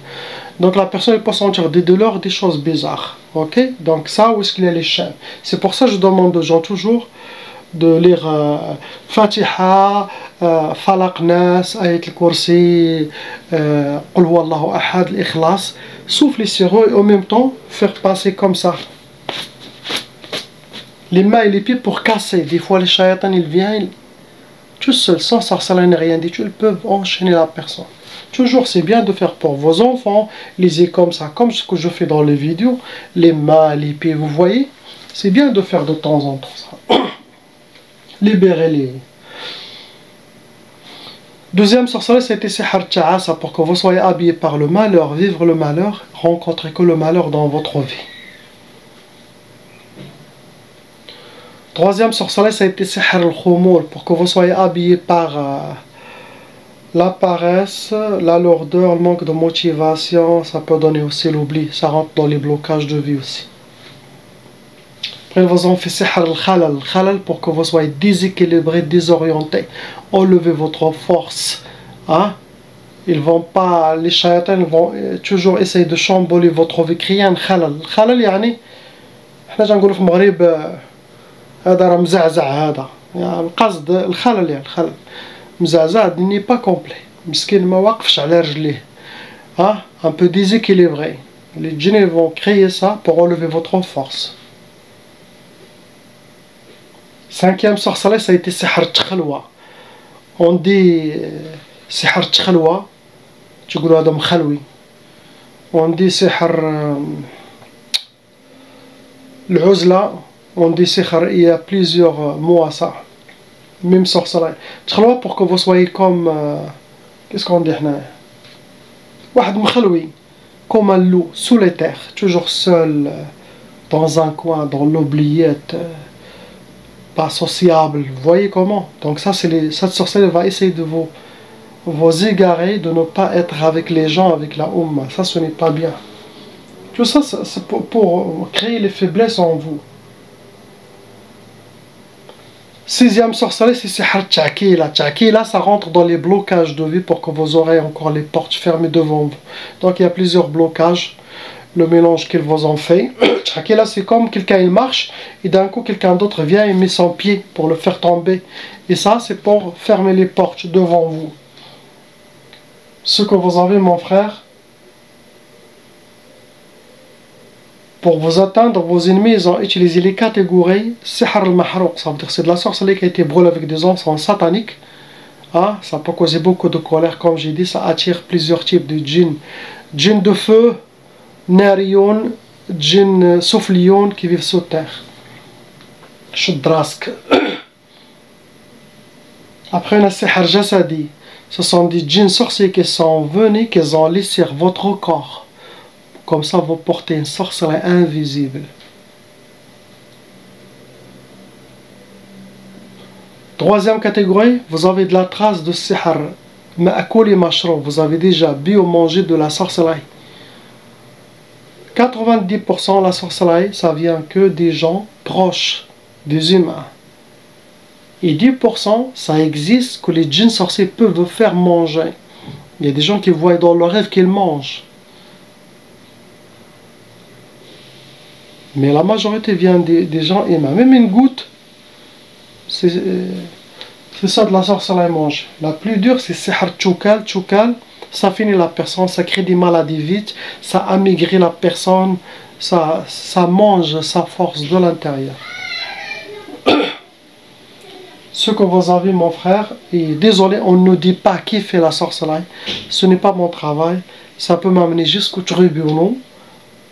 Donc la personne elle peut sentir des douleurs, des choses bizarres. Ok? Donc ça, où est-ce qu'il y a les chaînes? C'est pour ça que je demande aux gens toujours de lire Fatiha, Falaq Nas, Ayat al-Kursi, Qul Huwallahu Ahad, l'Ikhlas, souffler sur eux et en même temps faire passer comme ça les mains et les pieds pour casser. Des fois les shayatans ils viennent tout seul, sans sorcellerie ni rien du tout, ils peuvent enchaîner la personne. Toujours c'est bien de faire pour vos enfants, lisez comme ça, comme ce que je fais dans les vidéos, les mains, les pieds, vous voyez, c'est bien de faire de temps en temps ça. Libérez-les. Deuxième sorcellerie, c'était Sihar Ta'asa, pour que vous soyez habillés par le malheur, vivre le malheur, rencontrer que le malheur dans votre vie. Troisième sorcellerie, ça a été Sihar al-Khumul, pour que vous soyez habillés par la paresse, la lourdeur, le manque de motivation, ça peut donner aussi l'oubli, ça rentre dans les blocages de vie aussi. Après, vous en faites Sihar al-Khalal, pour que vous soyez déséquilibrés, désorientés, enlevez votre force. Hein? Ils vont pas, les shayatans vont toujours essayer de chambouler votre vie, crier un Khalal. Khalal, يعني, احنا جنقولوا في المغرب هذا راه مزعزع هذا يعني القصد الخلل يعني الخلل مزعزع ني با كومبلي مسكين ما واقفش على رجليه ها un peu déséquilibré. Les djinns vont créer ça pour enlever votre force. Cinquième sorcellerie, ça a été Sihar Tchalwa. On dit Sihar Tchalwa, tu dis Adam Khalwi. On dit Sihar l'Uzla. On dit Sihar, il y a plusieurs mots à ça. Même sorcellerie. Tchalwa pour que vous soyez comme. Qu'est-ce qu'on dit là? Wahad Mkhalwi. Comme un loup, sous les terres. Toujours seul, dans un coin, dans l'oubliette. Pas sociable. Vous voyez comment? Donc, ça, c'est cette sorcellerie va essayer de vous égarer, de ne pas être avec les gens, avec la Ummah. Ça, ce n'est pas bien. Tout ça, c'est pour créer les faiblesses en vous. Sixième sorcellerie, c'est Sihar Tchakila. Tchakila, ça rentre dans les blocages de vie pour que vous aurez encore les portes fermées devant vous. Donc il y a plusieurs blocages, le mélange qu'ils vous ont fait. Tchakila, c'est comme quelqu'un il marche et d'un coup quelqu'un d'autre vient et met son pied pour le faire tomber. Et ça, c'est pour fermer les portes devant vous. Ce que vous avez, mon frère, pour vous atteindre, vos ennemis, ils ont utilisé les catégories Sihar al-Mahrouq, ça veut dire c'est de la sorcellerie qui a été brûlée avec des encens sataniques. Ah, ça peut causer beaucoup de colère, comme j'ai dit, ça attire plusieurs types de djinns. Djinns de feu, nariyon, djinns souffliyon qui vivent sous terre. Chudrask. Après, on a Sihar Jasadi. Ce sont des djinns sorciers qui sont venus, qui ont laissé votre corps. Comme ça, vous portez une sorcellerie invisible. Troisième catégorie, vous avez de la trace de Sihar. Ma'akuli mashroub, vous avez déjà bu ou mangé de la sorcellerie. 90% de la sorcellerie, ça vient que des gens proches, des humains. Et 10%, ça existe que les djinns sorciers peuvent vous faire manger. Il y a des gens qui voient dans leur rêve qu'ils mangent. Mais la majorité vient des gens humains. Même une goutte, c'est ça de la sorcellerie mange. La plus dure, c'est Sihar Tchoukal. Tchoukal, ça finit la personne, ça crée des maladies vite, ça amaigrit la personne, ça mange sa force de l'intérieur. Ce que vous avez, mon frère, et désolé, on ne dit pas qui fait la sorcellerie. Ce n'est pas mon travail. Ça peut m'amener jusqu'au tribunal.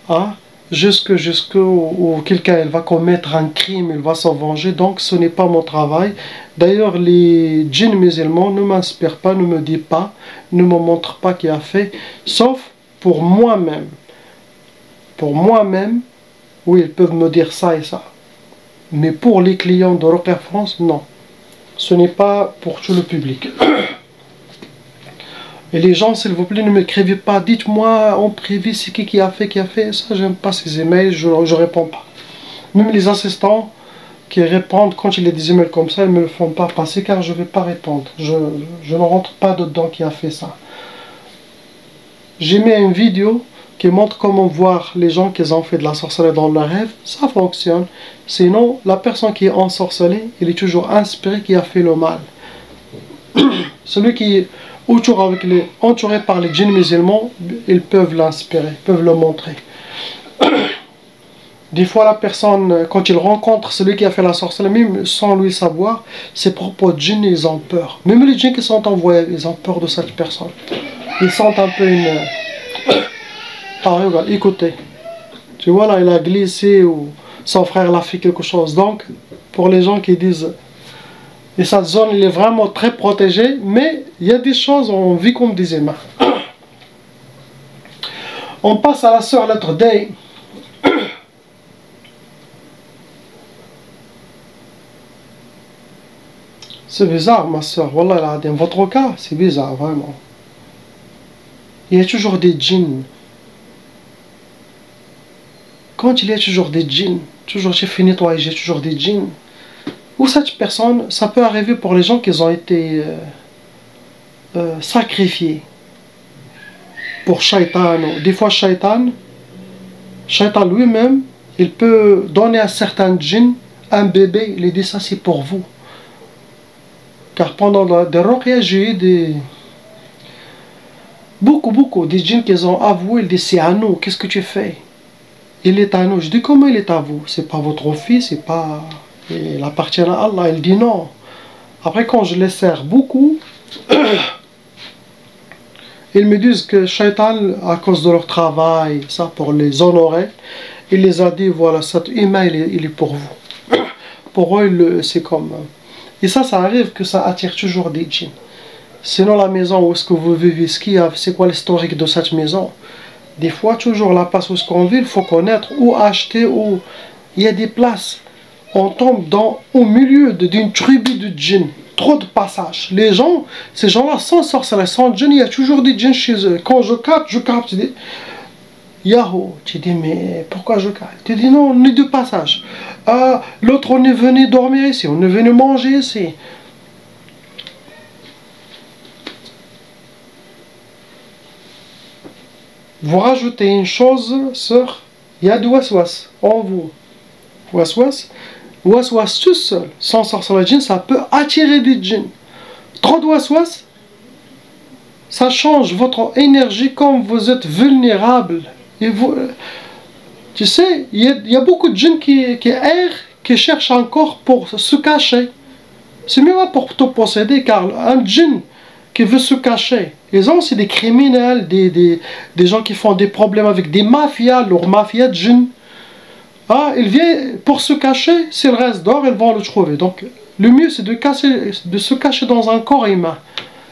Hein? Jusqu'où quelqu'un va commettre un crime, il va se venger, donc ce n'est pas mon travail. D'ailleurs, les djinns musulmans ne m'inspirent pas, ne me disent pas, ne me montrent pas qui a fait, sauf pour moi-même. Pour moi-même, oui, ils peuvent me dire ça et ça. Mais pour les clients de Ruqya France, non. Ce n'est pas pour tout le public. Et les gens, s'il vous plaît, ne m'écrivez pas. Dites-moi en privé, c'est qui a fait, Ça, j'aime pas ces emails, je réponds pas. Même les assistants qui répondent quand il y a des emails comme ça, ils ne me le font pas passer car je ne vais pas répondre. Je ne rentre pas dedans qui a fait ça. J'ai mis une vidéo qui montre comment voir les gens qui ont fait de la sorcellerie dans leur rêve, ça fonctionne. Sinon, la personne qui est ensorcelée, il est toujours inspiré qui a fait le mal. Celui qui est entouré par les djinns musulmans, ils peuvent l'inspirer, peuvent le montrer. Des fois, la personne, quand il rencontre celui qui a fait la sorcellerie, même sans lui savoir, ses propres djinns, ils ont peur. Même les djinns qui sont envoyés, ils ont peur de cette personne. Ils sentent un peu une... Ah, regarde, écoutez. Tu vois là, il a glissé ou son frère l'a fait quelque chose. Donc, pour les gens qui disent... Et cette zone, elle est vraiment très protégée, mais il y a des choses, on vit comme des humains. On passe à la sœur lettre D. C'est bizarre, ma soeur. Wallah, dans votre cas, c'est bizarre, vraiment. Il y a toujours des djinns. Quand il y a toujours des djinns, toujours j'ai fait nettoyer, j'ai toujours des djinns. Ou cette personne, ça peut arriver pour les gens qui ont été sacrifiés pour Shaitan. Des fois, Shaitan lui-même, il peut donner à certains djinns un bébé, il dit ça c'est pour vous. Car pendant des ruqyas, j'ai eu beaucoup des djinns qui ont avoué, ils disent c'est à nous, qu'est-ce que tu fais? Il est à nous. Je dis comment il est à vous? C'est pas votre fils, c'est pas... Il appartient à Allah. Il dit non. Après quand je les sers beaucoup, ils me disent que Shaitan, à cause de leur travail, ça pour les honorer, il les a dit voilà, cet humain il est pour vous. Pour eux, c'est comme... Et ça arrive que ça attire toujours des djinns. Sinon la maison où est-ce que vous vivez, c'est quoi l'historique de cette maison? Des fois, toujours la place où est-ce qu'on vit, il faut connaître où acheter, où il y a des places. On tombe au milieu d'une tribu de djinns. Trop de passages. Ces gens-là sans sorcellerie, sans djinns, il y a toujours des djinns chez eux. Quand je capte, tu dis, Yahoo, tu dis, mais pourquoi je capte? Tu dis, non, on est de passage. L'autre, on est venu dormir ici, on est venu manger ici. Vous rajoutez une chose, sœur, il y a du waswas en vous. Waswas tout seul, sans sorcellerie djinn, ça peut attirer des djinns. Trop de waswas, ça change votre énergie comme vous êtes vulnérable. Et vous, tu sais, il y a beaucoup de djinns qui errent, qui cherchent encore pour se cacher. C'est même pas pour te posséder, car un djinn qui veut se cacher, c'est des criminels, des gens qui font des problèmes avec des mafias, leur mafia de djinns. Il vient pour se cacher, s'il reste dehors, ils vont le trouver. Donc, le mieux, c'est de se cacher dans un corps humain.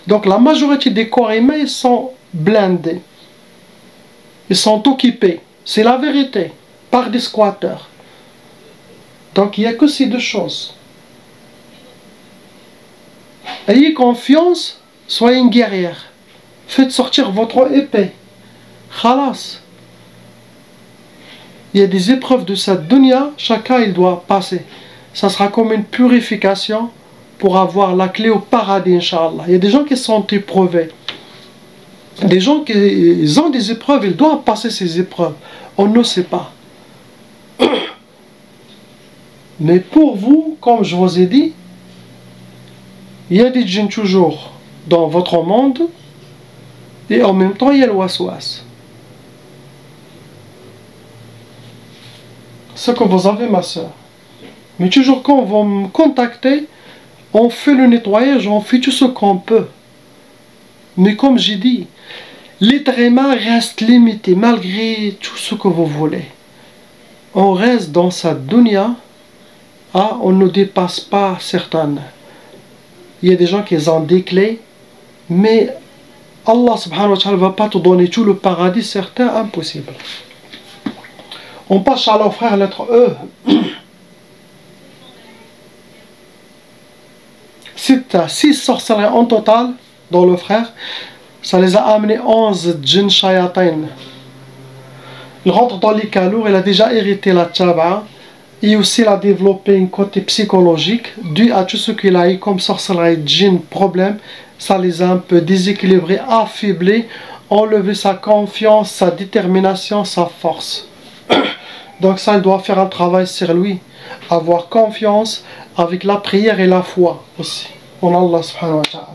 Donc, la majorité des corps humains, ils sont blindés. Ils sont occupés. C'est la vérité. Par des squatteurs. Donc, il n'y a que ces deux choses. Ayez confiance, soyez une guerrière. Faites sortir votre épée. Khalas. Il y a des épreuves de cette dunya, chacun il doit passer. Ça sera comme une purification pour avoir la clé au paradis, Inch'Allah. Il y a des gens qui sont éprouvés. Des gens qui ont des épreuves, ils doivent passer ces épreuves. On ne sait pas. Mais pour vous, comme je vous ai dit, il y a des djinns toujours dans votre monde et en même temps il y a le waswas. Ce que vous avez, ma soeur. Mais toujours quand vous me contactez, on fait le nettoyage, on fait tout ce qu'on peut. Mais comme j'ai dit, l'être humain reste limité malgré tout ce que vous voulez. On reste dans sa dunya, on ne dépasse pas certaines. Il y a des gens qui ont des clés, mais Allah subhanahu wa ta'ala ne va pas te donner tout le paradis, certain, impossible. On passe à leur frère, lettre E. C'est 6 sorcelleries en total dans le frère. Ça les a amenés 11 djinns shayatin. Il rentre dans les calours, il a déjà hérité la tchaba. Et aussi il a développé un côté psychologique dû à tout ce qu'il a eu comme sorcellerie, djinn, problème. Ça les a un peu déséquilibrés, affaiblis. enlever sa confiance, sa détermination, sa force. Donc ça, il doit faire un travail sur lui. Avoir confiance avec la prière et la foi aussi. En Allah subhanahu wa ta'ala.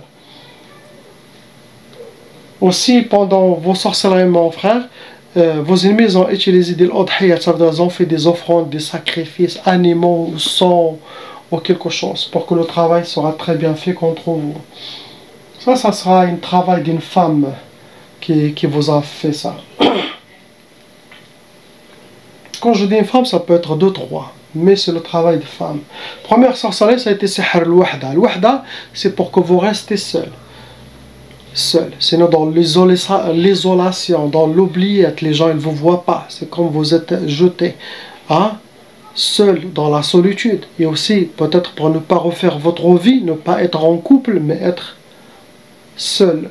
Aussi, pendant vos sorcelleries, mon frère, vos ennemis ont utilisé des odhiyat, ça veut dire ils ont fait des offrandes, des sacrifices, animaux, ou sang, ou quelque chose, pour que le travail sera très bien fait contre vous. Ça sera un travail d'une femme qui vous a fait ça. Quand je dis une femme, ça peut être 2, 3, mais c'est le travail de femme. Première sorcellerie, ça a été sihr al-wahda. Al-wahda, c'est pour que vous restez seul. Sinon dans l'isolation, dans l'oubliette, les gens ne vous voient pas. C'est comme vous êtes jeté, hein, seul dans la solitude. Et aussi, peut-être pour ne pas refaire votre vie, ne pas être en couple, mais être seul.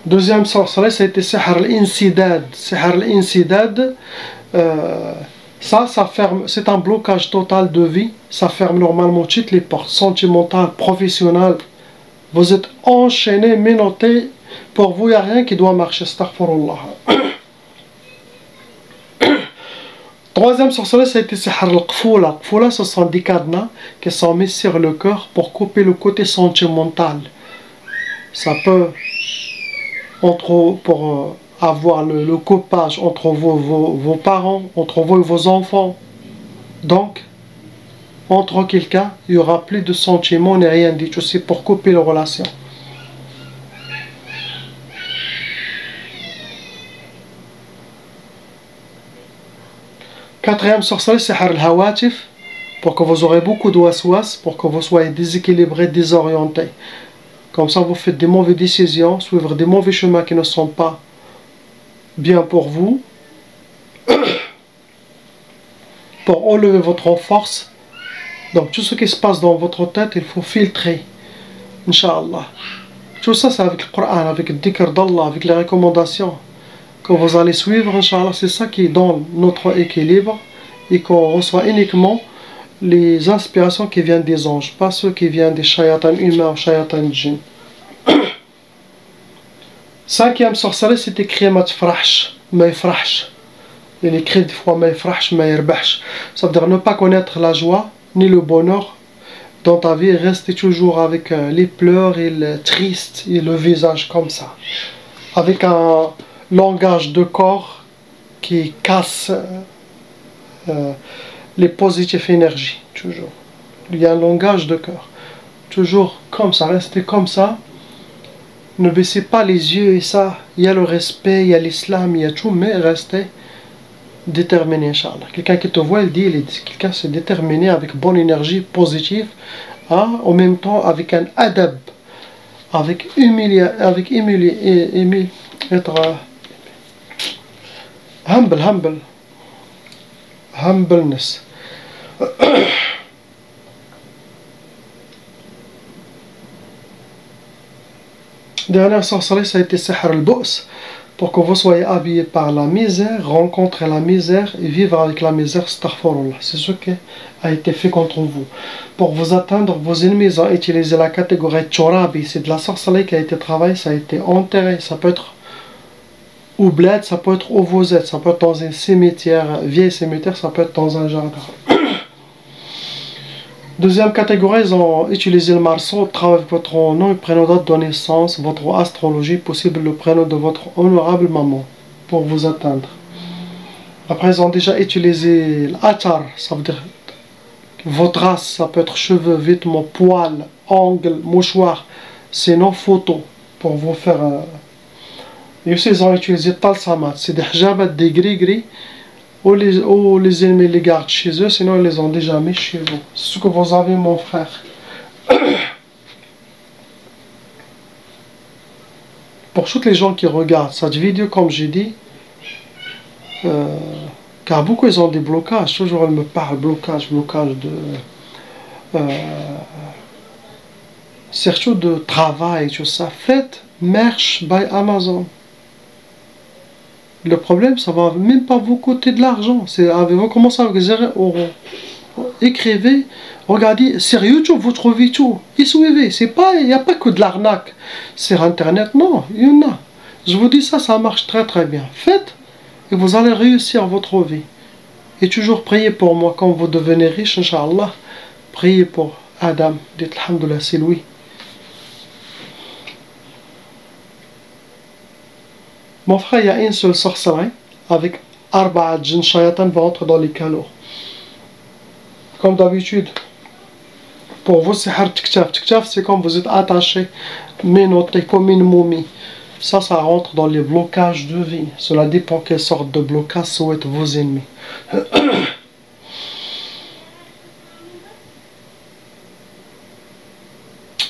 Deuxième sorcellerie, ça a été sihr al-insidad. Sihr al-insidad, ça ferme, c'est un blocage total de vie. Ça ferme normalement toutes les portes sentimentales, professionnelles. Vous êtes enchaîné, menotté. Pour vous, il n'y a rien qui doit marcher. Astaghfirullah. Troisième sorcellerie, ça a été sihr al-qfoula. Qfoula, ce sont des cadenas qui sont mis sur le cœur pour couper le côté sentimental. Ça peut, pour avoir le coupage entre vos parents, entre vous et vos enfants. Donc, entre quelqu'un, il n'y aura plus de sentiments ni rien dit. C'est pour couper les relations. Quatrième sorcellerie, c'est sihr al-hawatif, pour que vous aurez beaucoup de waswas, pour que vous soyez déséquilibré, désorienté. Comme ça, vous faites des mauvaises décisions, suivre des mauvais chemins qui ne sont pas bien pour vous, pour enlever votre force. Donc tout ce qui se passe dans votre tête, il faut filtrer, Inch'Allah. Tout ça, c'est avec le Coran, avec le dhikr d'Allah, avec les recommandations que vous allez suivre, Inch'Allah. C'est ça qui donne notre équilibre et qu'on reçoit uniquement les inspirations qui viennent des anges, pas ceux qui viennent des shayatans humains ou shayatans djinn. Cinquième sorcellerie, c'est écrit ma tfrahsh, ma yfrahsh. Il écrit des fois ma yfrahsh, ma yirbahsh. Ça veut dire ne pas connaître la joie ni le bonheur dans ta vie, rester toujours avec les pleurs et le triste et le visage comme ça, avec un langage de corps qui casse les positives énergies, toujours. Il y a un langage de cœur, toujours comme ça, restez comme ça, ne baissez pas les yeux et ça, il y a le respect, il y a l'islam, il y a tout, mais restez déterminé, Inch'Allah. Quelqu'un qui te voit, il dit, quelqu'un s'est déterminé avec bonne énergie positive, hein, en même temps avec un adab, avec être humbleness. Dernière sorcellerie, ça a été sihr al-bu's, pour que vous soyez habillés par la misère, rencontrer la misère et vivre avec la misère, astaghfirullah. C'est ce qui a été fait contre vous. Pour vous atteindre, vos ennemis ont utilisé la catégorie Tchorabi. C'est de la sorcellerie qui a été travaillée, ça a été enterré. Ça peut être au bled, ça peut être où vous êtes, ça peut être dans un cimetière, vieil cimetière, ça peut être dans un jardin. Deuxième catégorie, ils ont utilisé le marceau, travail avec votre nom et prénom, date de naissance, votre astrologie, possible le prénom de votre honorable maman, pour vous atteindre. Après, ils ont déjà utilisé l'atar, ça veut dire votre race, ça peut être cheveux, vêtements, poils, ongles, mouchoirs, sinon photos, pour vous faire... Et aussi, ils ont utilisé talsamat, c'est des hijabats, des gris-gris, ou les ennemis les gardent chez eux, sinon ils les ont déjà mis chez vous. C'est ce que vous avez, mon frère. Pour toutes les gens qui regardent cette vidéo, comme j'ai dit, car beaucoup ils ont des blocages, toujours ils me parlent blocage de... surtout de travail, tout ça. Faites merch by Amazon. Le problème, ça va même pas vous coûter de l'argent. Vous commencez avec 0 €. Écrivez, regardez, sur YouTube, vous trouvez tout. Et suivez. Il n'y a pas que de l'arnaque. Sur Internet, non, il y en a. Je vous dis ça, ça marche très très bien. Faites et vous allez réussir votre vie. Et toujours priez pour moi quand vous devenez riche, Inch'Allah. Priez pour Adam. Dites Alhamdulillah, c'est lui. Mon frère, il y a une seule sorcellerie avec Arba'at Jinn Shayatan va entrer dans les calots. Comme d'habitude. Pour vous, c'est Har Tiktaf. Tiktaf, c'est comme vous êtes attaché, menotté comme une momie. Ça rentre dans les blocages de vie. Cela dépend quelle sorte de blocage souhaitent vos ennemis.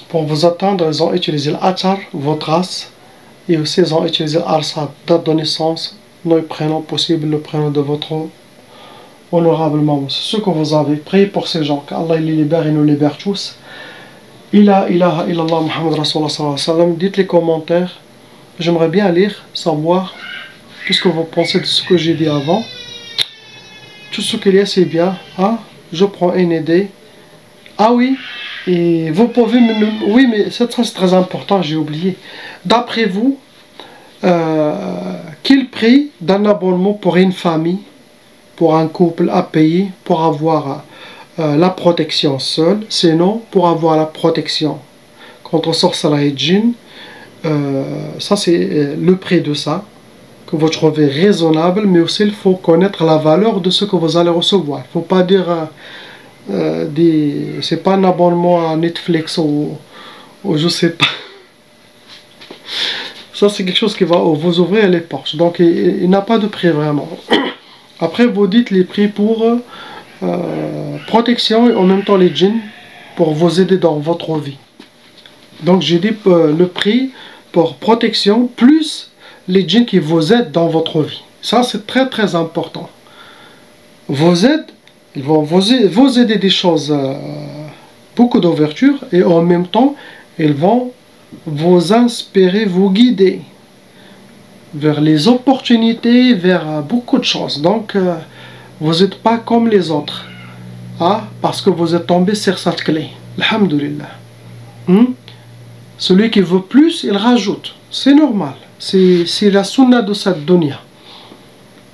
Pour vous atteindre, ils ont utilisé l'Achar, votre race, et aussi ils ont utilisé l'Arsad, date de naissance, nom et prénom possible, le prénom de votre honorable maman. C'est ce que vous avez. Priez pour ces gens, qu'Allah les libère et nous libère tous. Ilaha illallah Muhammad Rasulullah sallallahu alayhi wa sallam. Dites les commentaires. J'aimerais bien lire, savoir qu'est-ce que vous pensez de ce que j'ai dit avant. Tout ce qu'il y a, c'est bien. Hein? Je prends une idée. Ah oui, et vous pouvez me... Oui, mais ça c'est très important, j'ai oublié. D'après vous, quel prix d'un abonnement pour une famille, pour un couple à payer, pour avoir la protection seule, sinon pour avoir la protection contre sorcellerie et djinn, ça c'est le prix de ça, que vous trouvez raisonnable, mais aussi il faut connaître la valeur de ce que vous allez recevoir. Il ne faut pas dire... c'est pas un abonnement à Netflix ou je sais pas. Ça c'est quelque chose qui va vous ouvrir les portes. Donc il n'a pas de prix vraiment. Après vous dites les prix pour protection et en même temps les djinns pour vous aider dans votre vie. Donc j'ai dit le prix pour protection plus les djinns qui vous aident dans votre vie. Ça c'est très très important. Vos aides, ils vont vous aider des choses, beaucoup d'ouverture, et en même temps, ils vont vous inspirer, vous guider vers les opportunités, vers beaucoup de choses. Donc, vous n'êtes pas comme les autres, hein, parce que vous êtes tombé sur cette clé. Alhamdulillah. Celui qui veut plus, il rajoute. C'est normal. C'est la sunna de cette dunya.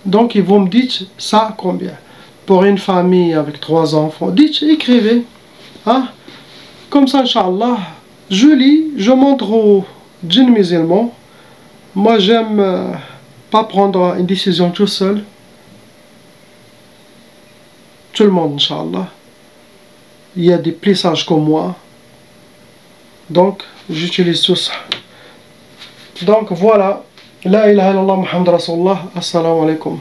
Donc, ils vont me dire ça combien? Pour une famille avec 3 enfants, dites, écrivez. Hein? Comme ça, Inch'Allah, je lis, je montre aux djinns musulmans. Moi, j'aime pas prendre une décision tout seul. Tout le monde, Inch'Allah. Il y a des plus sages comme moi. Donc, j'utilise tout ça. Donc, voilà. La ilaha illallah Muhammad Rasulullah. Assalamu alaikum.